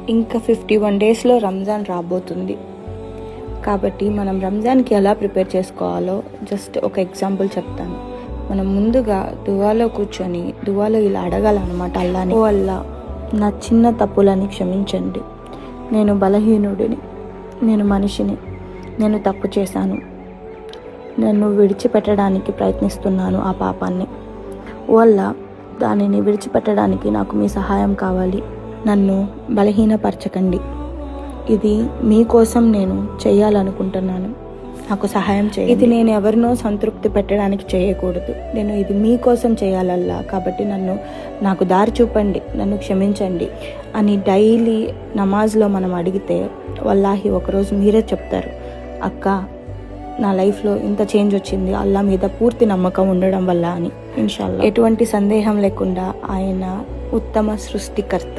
ఇంకా 51 డేస్లో రంజాన్ రాబోతుంది. కాబట్టి మనం రంజాన్కి ఎలా ప్రిపేర్ చేసుకోవాలో జస్ట్ ఒక ఎగ్జాంపుల్ చెప్తాను. మనం ముందుగా దువాలో కూర్చొని దువాలో ఇలా అడగాలన్నమాట అల్లాని, ఓ అల్లా, నా చిన్న తప్పులని క్షమించండి. నేను బలహీనుడిని, నేను మనిషిని, నేను తప్పు చేశాను. నన్ను విడిచిపెట్టడానికి ప్రయత్నిస్తున్నాను ఆ పాపాన్ని. ఓ అల్లా, దానిని విడిచిపెట్టడానికి నాకు మీ సహాయం కావాలి. నన్ను బలహీనపరచకండి. ఇది మీకోసం నేను చేయాలనుకుంటున్నాను. నాకు సహాయం చేయండి. ఇది నేను ఎవరినో సంతృప్తి పెట్టడానికి చేయకూడదు. నేను ఇది మీకోసం చేయాలల్లా. కాబట్టి నాకు దారి చూపండి, నన్ను క్షమించండి అని డైలీ నమాజ్లో మనం అడిగితే వల్లాహి ఒకరోజు మీరే చెప్తారు, అక్క, నా లైఫ్లో ఇంత చేంజ్ వచ్చింది అల్లా మీద పూర్తి నమ్మకం ఉండడం వల్ల అని. ఇన్షాల్లా ఎటువంటి సందేహం లేకుండా ఆయన ఉత్తమ సృష్టికర్త.